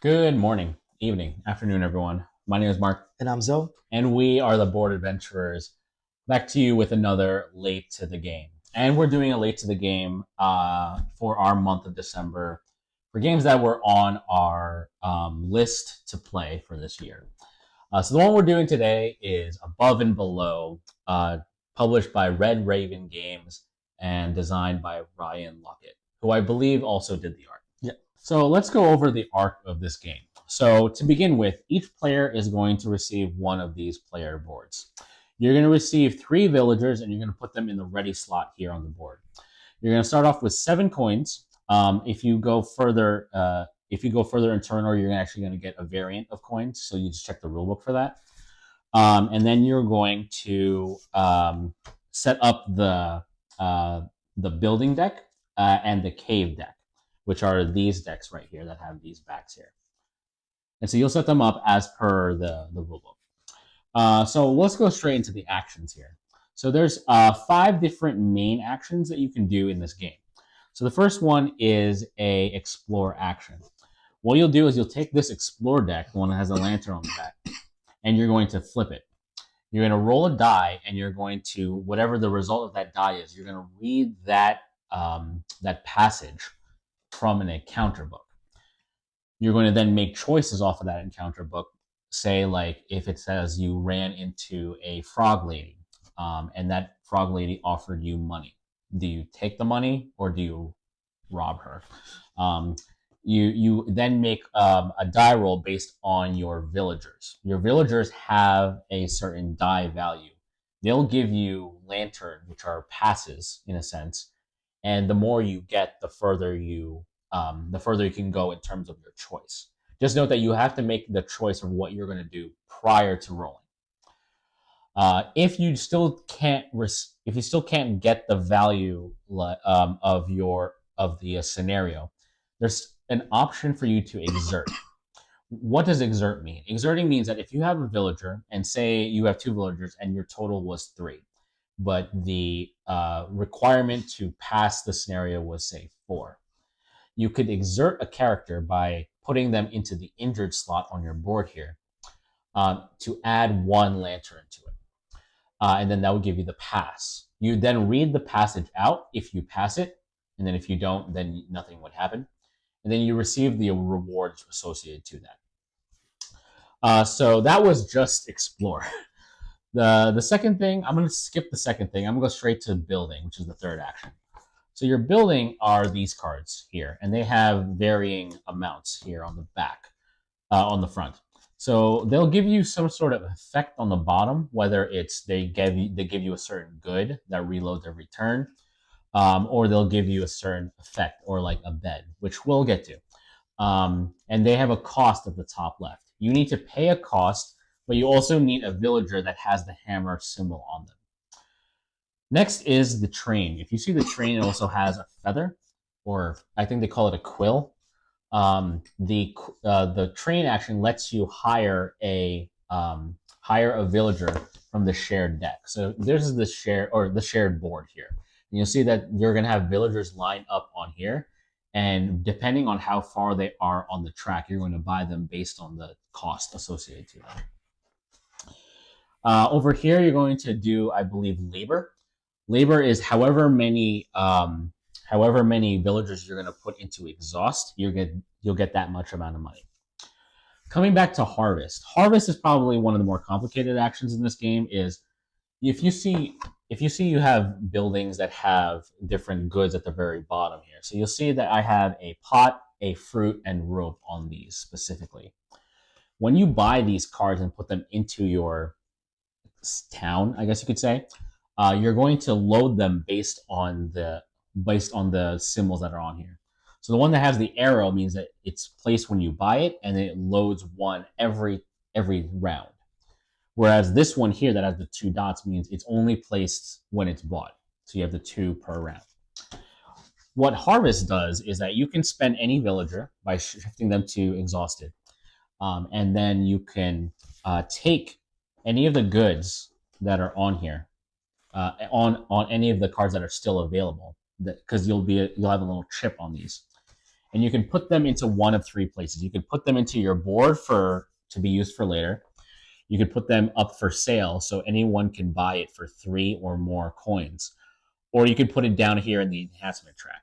Good morning, evening, afternoon, everyone. My name is Mark, And I'm Zoe. and we are the Board Adventurers. Back to you with another late to the game, and we're doing a late to the game for our month of December for games that were on our list to play for this year. So the one we're doing today is Above and Below, published by Red Raven Games and designed by Ryan Lockett, who I believe also did the art. Yeah. So let's go over the arc of this game. So to begin with, each player is going to receive one of these player boards. You're going to receive 3 villagers, and you're going to put them in the ready slot here on the board. You're going to start off with 7 coins. If you go further in turn, you're actually going to get a variant of coins. So you just check the rulebook for that. And then you're going to set up the building deck and the cave deck, which are these decks right here that have these backs here. And so you'll set them up as per the rulebook. So let's go straight into the actions here. So there's 5 different main actions that you can do in this game. So the first one is a explore action. What you'll do is you'll take this explore deck, the one that has a lantern on the back, and you're going to flip it. You're going to roll a die, and you're going to, whatever the result of that die is, you're going to read that that passage from an encounter book. You're going to then make choices off of that encounter book. Say, like, if it says you ran into a frog lady, and that frog lady offered you money, do you take the money or do you rob her? You then make a die roll based on your villagers. Your villagers have a certain die value. They'll give you lantern, which are passes in a sense, and the more you get, the further you can go in terms of your choice. Just note that you have to make the choice of what you're going to do prior to rolling. If you still can't get the value of the scenario, there's an option for you to exert. What does exert mean? Exerting means that if you have a villager, and say you have 2 villagers and your total was 3, but the requirement to pass the scenario was, say, 4, you could exert a character by putting them into the injured slot on your board here to add 1 lantern to it. And then that would give you the pass. You then read the passage out if you pass it, and then if you don't, then nothing would happen. And then you receive the rewards associated to that. So that was just explore. The second thing, I'm going to skip the second thing. I'm going to go straight to building, which is the third action. So your building are these cards here, and they have varying amounts here on the back, on the front. So they'll give you some sort of effect on the bottom, whether it's they give you a certain good that reloads every turn, or they'll give you a certain effect, or like a bed, which we'll get to. And they have a cost at the top left. You need to pay a cost, but you also need a villager that has the hammer symbol on them. Next is the train. If you see the train, it also has a feather, or I think they call it a quill. The train action lets you hire a villager from the shared deck. So this is the shared board here. And you'll see that you're going to have villagers lined up on here, and depending on how far they are on the track, you're going to buy them based on the cost associated to them. Over here, you're going to do, I believe, labor. Labor is however many villagers you're going to put into exhaust, you'll get that much amount of money. Coming back to harvest. Harvest is probably one of the more complicated actions in this game. Is if you see you have buildings that have different goods at the very bottom here. So you'll see that I have a pot, a fruit, and rope on these specifically. When you buy these cards and put them into your town, I guess you could say, you're going to load them based on the symbols that are on here. So the one that has the arrow means that it's placed when you buy it, and it loads 1 every round. Whereas this one here that has the 2 dots means it's only placed when it's bought. So you have the 2 per round. What harvest does is that you can spend any villager by shifting them to exhausted, and then you can take any of the goods that are on here, on any of the cards that are still available, because you'll have a little chip on these, and you can put them into one of three places. You could put them into your board for to be used for later. You could put them up for sale so anyone can buy it for 3 or more coins, or you could put it down here in the enhancement track.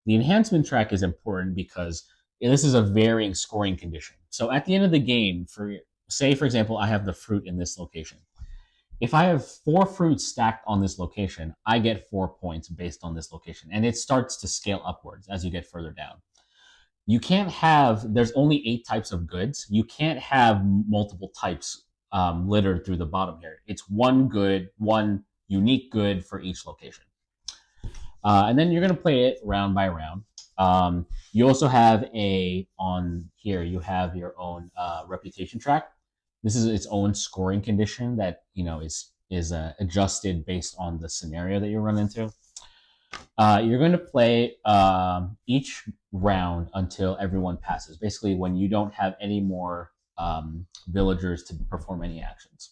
The enhancement track is important because this is a varying scoring condition. So at the end of the game, for say for example, I have the fruit in this location. If I have 4 fruits stacked on this location, I get 4 points based on this location, and it starts to scale upwards as you get further down. You can't have, there's only 8 types of goods. You can't have multiple types littered through the bottom here. It's one good, one unique good for each location. And then you're going to play it round by round. You also have on here, you have your own reputation track. This is its own scoring condition that, is adjusted based on the scenario that you run into. You're going to play each round until everyone passes. Basically, when you don't have any more villagers to perform any actions.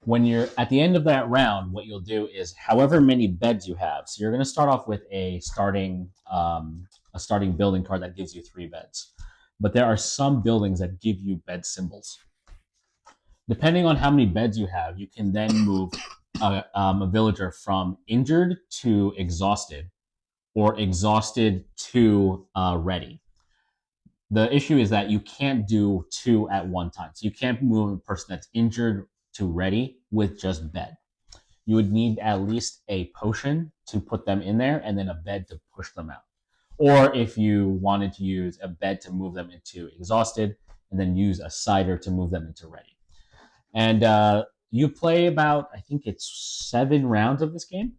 When you're at the end of that round, what you'll do is however many beds you have. So you're going to start off with a starting building card that gives you 3 beds. But there are some buildings that give you bed symbols. Depending on how many beds you have, you can then move a villager from injured to exhausted, or exhausted to ready. The issue is that you can't do 2 at one time. So you can't move a person that's injured to ready with just bed. You would need at least a potion to put them in there and then a bed to push them out. Or if you wanted to use a bed to move them into exhausted and then use a cider to move them into ready. And you play about, I think it's 7 rounds of this game.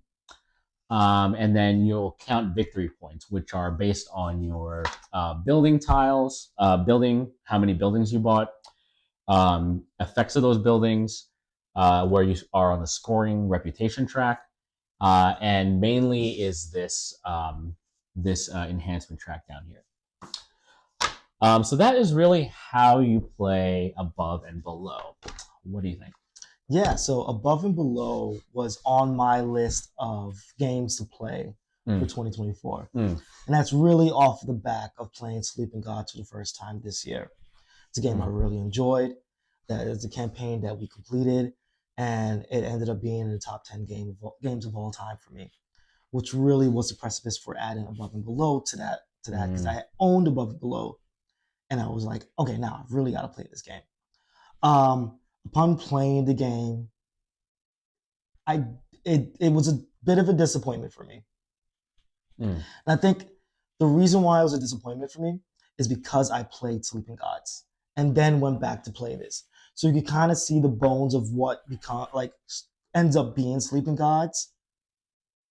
And then you'll count victory points, which are based on your building tiles, how many buildings you bought, effects of those buildings, where you are on the scoring reputation track, and mainly is this enhancement track down here. So that is really how you play above and below. What do you think? Yeah, so Above and Below was on my list of games to play for 2024. And that's really off the back of playing Sleeping Gods for the first time this year. It's a game I really enjoyed. That is a campaign that we completed, and it ended up being in the top 10 games of all time for me, which really was the precipice for adding Above and Below to that because I owned Above and Below, and I was like, okay, now I've really got to play this game. Upon playing the game, it was a bit of a disappointment for me. And I think the reason why it was a disappointment for me is because I played Sleeping Gods and then went back to play this. So you can kind of see the bones of what ends up being Sleeping Gods,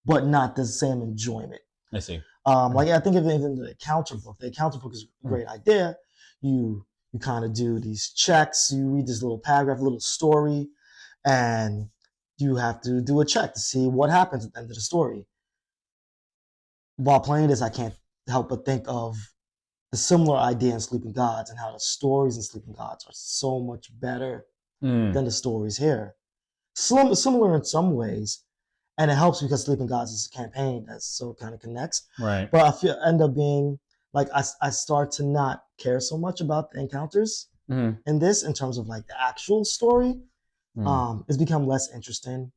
but not the same enjoyment. I see. I think of even the encounter book. The encounter book is a great idea. You kind of do these checks. You read this little paragraph, a little story, and you have to do a check to see what happens at the end of the story. While playing this, I can't help but think of the similar idea in Sleeping Gods and how the stories in Sleeping Gods are so much better than the stories here. Similar in some ways, and it helps because Sleeping Gods is a campaign that so kind of connects. Right. But end up being like I start to not care so much about the encounters in this in terms of like the actual story. It's become less interesting.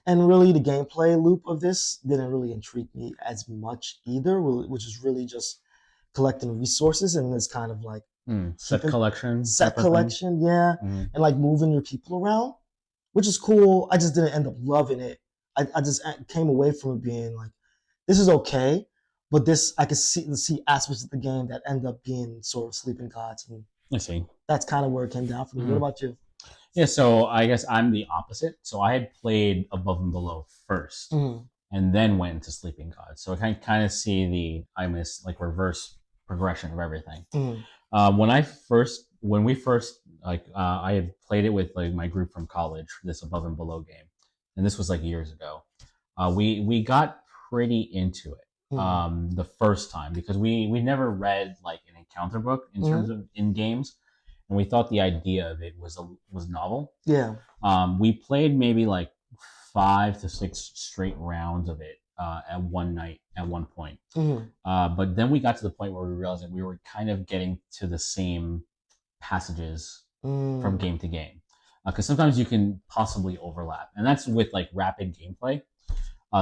And really, the gameplay loop of this didn't really intrigue me as much either, which is really just collecting resources and it's kind of like set collection, yeah, and like moving your people around, which is cool. I just didn't end up loving it. I just came away from it being like, this is okay, but this I could see aspects of the game that end up being sort of Sleeping Gods, and I see. That's kind of where it came down for me. What about you? Yeah, so I guess I'm the opposite. So I had played Above and Below first, and then went into Sleeping Gods. So I can kind of see reverse progression of everything. When we first I had played it with like my group from college, this Above and Below game, and this was like years ago. We got pretty into it the first time because we never read like an encounter book in terms of in games. And we thought the idea of it was novel. Yeah. We played maybe like 5 to 6 straight rounds of it at one night at one point. Mm-hmm. But then we got to the point where we realized that we were kind of getting to the same passages from Mm. game to game, because sometimes you can possibly overlap, and that's with like rapid gameplay.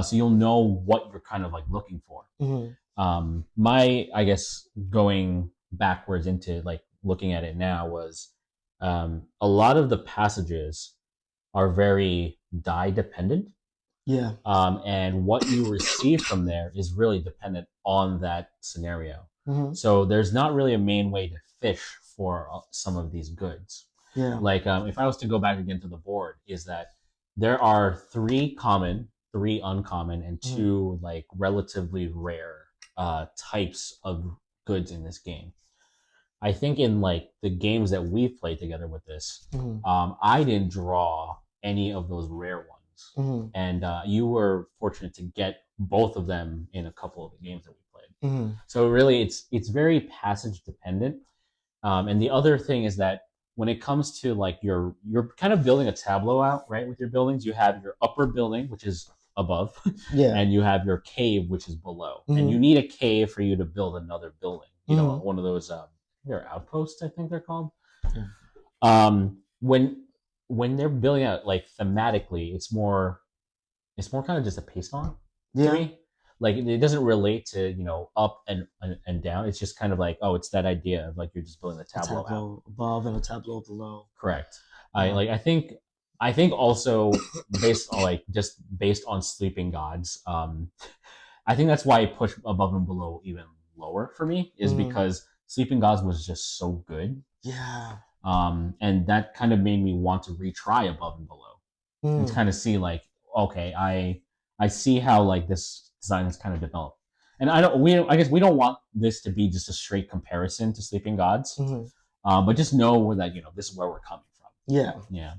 So you'll know what you're kind of like looking for. Mm-hmm. My, I guess, going backwards into like looking at it now was a lot of the passages are very die dependent. Yeah. And what you receive from there is really dependent on that scenario. Mm-hmm. So there's not really a main way to fish for some of these goods. Yeah. Like if I was to go back again to the board, is that there are three common, three uncommon, and Mm-hmm. two like relatively rare types of goods in this game. I think in like the games that we've played together with this, Mm-hmm. I didn't draw any of those rare ones, Mm-hmm. and you were fortunate to get both of them in a couple of the games that we played. Mm-hmm. So really, it's very passage dependent. And the other thing is that when it comes to like you're kind of building a tableau out, right? With your buildings, you have your upper building, which is above, Yeah. and you have your cave, which is below. And Mm-hmm. you need a cave for you to build another building. You know, Mm-hmm. one of those they're outposts, I think they're called. Yeah. When they're building out like thematically, it's more kind of just a paste on to Yeah. me. Like it doesn't relate to up and down. It's just kind of like, oh, it's that idea of like you're just building the A tableau out. tableau above and a tableau below. Correct. I Uh, like. I think also based on like just based on Sleeping Gods. I think that's why I push above and below even lower for me is mm, because Sleeping Gods was just so good. yeah. And that kind of made me want to retry above and below and to Mm, kind of see like, okay, I see how like this design is kind of developed. And I guess we don't want this to be just a straight comparison to Sleeping Gods, mm, but just know that this is where we're coming from. yeah. Yeah,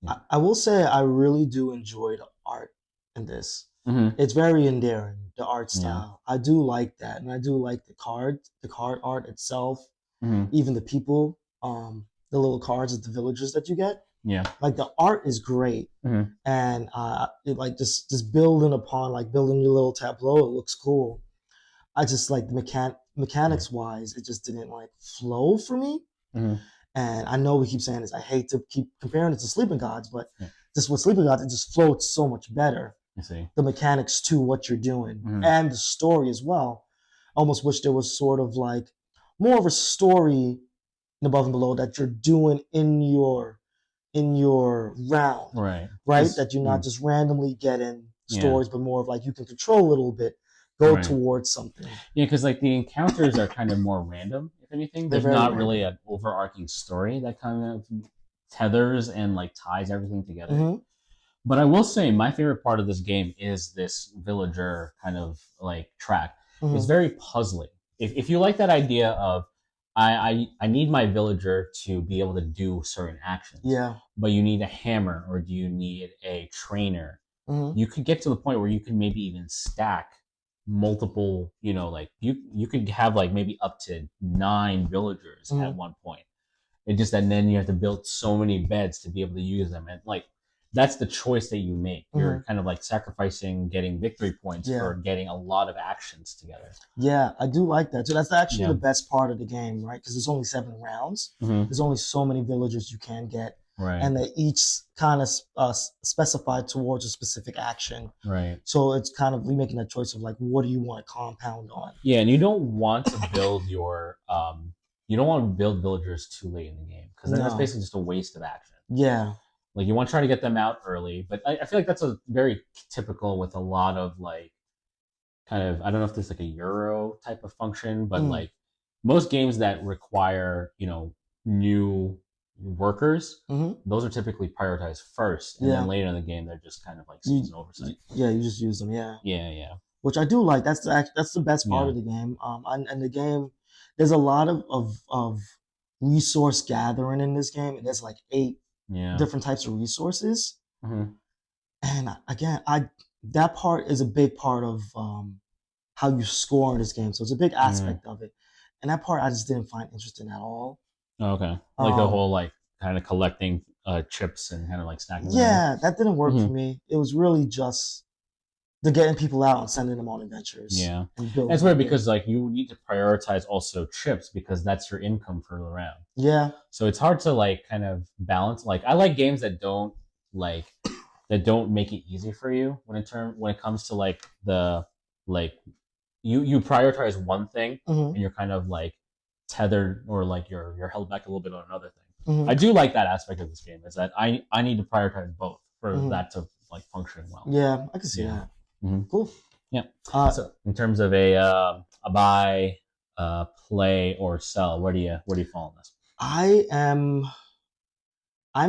yeah, I will say I really do enjoy the art in this. mm-hmm. It's very endearing, the art Yeah, style. I do like that. And I do like the card art itself, mm-hmm. even the people, the little cards of the villagers that you get. Yeah, Like the art is great. mm-hmm. And it like just building upon like building your little tableau, it looks cool. I just like the Yeah, mechanics wise, it just didn't like flow for me. mm-hmm. And I know we keep saying this. I hate to keep comparing it to Sleeping Gods, but Yeah. just with Sleeping Gods, it just floats so much better. I see. The mechanics to what you're doing Mm-hmm. and the story as well. I almost wish there was sort of like more of a story above and below that you're doing in your round, Right. right? Because That you're not just randomly getting yeah. stories, but more of like you can control a little bit, go Right. towards something. Yeah, because like the encounters are kind of more random, if anything. They're There's very not really random. an overarching story that kind of tethers and like ties everything together. Mm-hmm. But I will say my favorite part of this game is this villager kind of like track. It's Mm-hmm. very puzzling. If you like that idea of I need my villager to be able to do certain actions, Yeah. but you need a hammer or do you need a trainer? Mm-hmm. You could get to the point where you can maybe even stack multiple, like you could have like maybe up to 9 villagers at Mm-hmm. one point. It just that then you have to build so many beds to be able to use them, and like that's the choice that you make. Mm-hmm. You're kind of like sacrificing getting victory points Yeah. for getting a lot of actions together. Yeah, I do like that. So that's actually Yeah. the best part of the game, right? Because there's only 7 rounds. Mm-hmm. There's only so many villagers you can get, Right. and they each kind of specified towards a specific action. Right. So it's kind of we making that choice of like, what do you want to compound on? Yeah, and you don't want to build your you don't want to build villagers too late in the game because then that's No. basically just a waste of action. Yeah. Like you want to try to get them out early, but I feel like that's a very typical with a lot of like kind of I don't know if there's like a Euro type of function, but Mm. like most games that require new workers, Mm-hmm. those are typically prioritized first, and Yeah. then later in the game they're just kind of like You, an oversight. yeah, you just use them. Yeah. Yeah, yeah, Which I do like. That's the best part yeah, of the game. And the game, there's a lot of resource gathering in this game, and there's like 8 yeah. different types of resources. Mm-hmm. And again, that part is a big part of how you score in this game. So it's a big aspect of it, and that part I just didn't find interesting at all. Oh, okay, like the Um, whole like kind of collecting chips and kind of like stacking them. yeah, that didn't work for Mm-hmm. me. It was really just they're getting people out and sending them on adventures. Yeah, and that's weird because like you need to prioritize also trips because that's your income further around. Yeah. So it's hard to like kind of balance. Like I like games that don't like that don't make it easy for you when it comes to like the like you prioritize one thing Mm-hmm. and you're kind of like tethered or like you're held back a little bit on another thing. Mm-hmm. I do like that aspect of this game is that I need to prioritize both for Mm-hmm. that to like function well. Yeah, I can see that. Mm-hmm. Cool. Yeah. So in terms of a buy, play or sell, where do you fall on this? I'm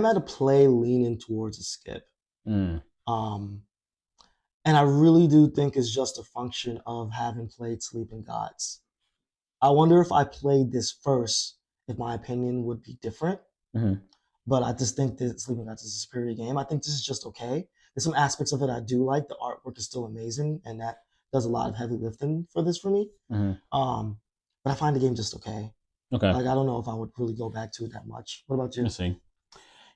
at a play leaning towards a skip. Mm. And I really do think it's just a function of having played Sleeping Gods. I wonder if I played this first, if my opinion would be different. Mm-hmm. But I just think that Sleeping Gods is a superior game. I think this is just okay. There's some aspects of it I do like. The artwork is still amazing, and that does a lot of heavy lifting for this for me. Mm-hmm. But I find the game just okay. Okay. Like I don't know if I would really go back to it that much. What about you? I see.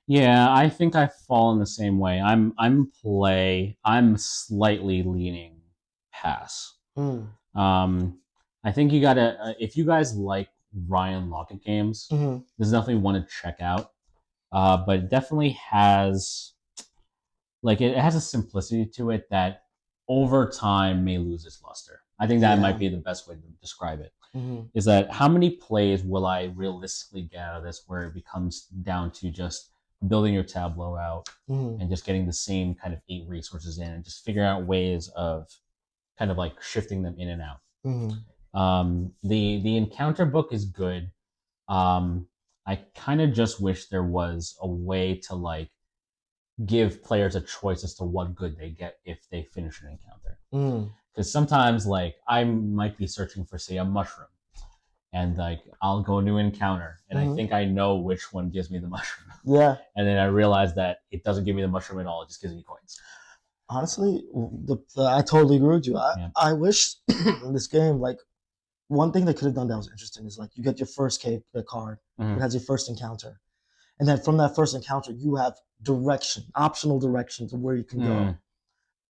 Yeah, I think I fall in the same way. I'm slightly leaning pass. I think you gotta if you guys like Ryan Lockett games, there's definitely one to check out. But it definitely has like it has a simplicity to it that over time may lose its luster. I think that might be the best way to describe it. Is that how many plays will I realistically get out of this where it becomes down to just building your tableau out and just getting the same kind of 8 resources in and just figuring out ways of kind of like shifting them in and out. The encounter book is good. I kind of just wish there was a way to like give players a choice as to what good they get if they finish an encounter. Because sometimes like I might be searching for say a mushroom and like I'll go into an encounter and I think I know which one gives me the mushroom. Yeah. And then I realize that it doesn't give me the mushroom at all. It just gives me coins. Honestly, I totally agree with you. I wish this game, like, one thing they could have done that was interesting is like you get your first cave card, it has your first encounter. And then from that first encounter, you have optional direction to where you can go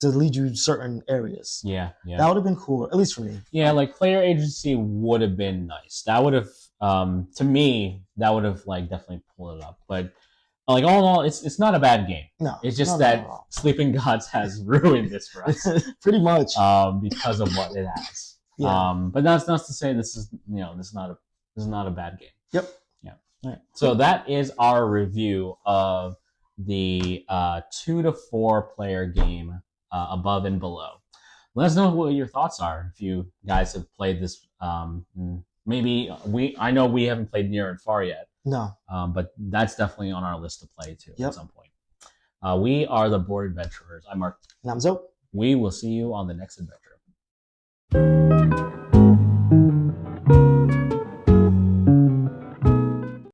to lead you to certain areas. Yeah. That would have been cool, at least for me. Yeah, like player agency would have been nice. That would have, to me, that would have like definitely pulled it up. But like all in all, it's not a bad game. No, it's just that Sleeping Gods has ruined this for us, pretty much, because of what it has. Yeah. But that's not to say this is not a bad game. Yep. Yeah. All right. So that is our review of the 2 to 4 player game Above and Below. Let us know what your thoughts are if you guys have played this. Maybe I know we haven't played Near and Far yet. No. But that's definitely on our list to play too at some point. We are the Board Adventurers. I'm Mark. And I'm Zoe. We will see you on the next adventure.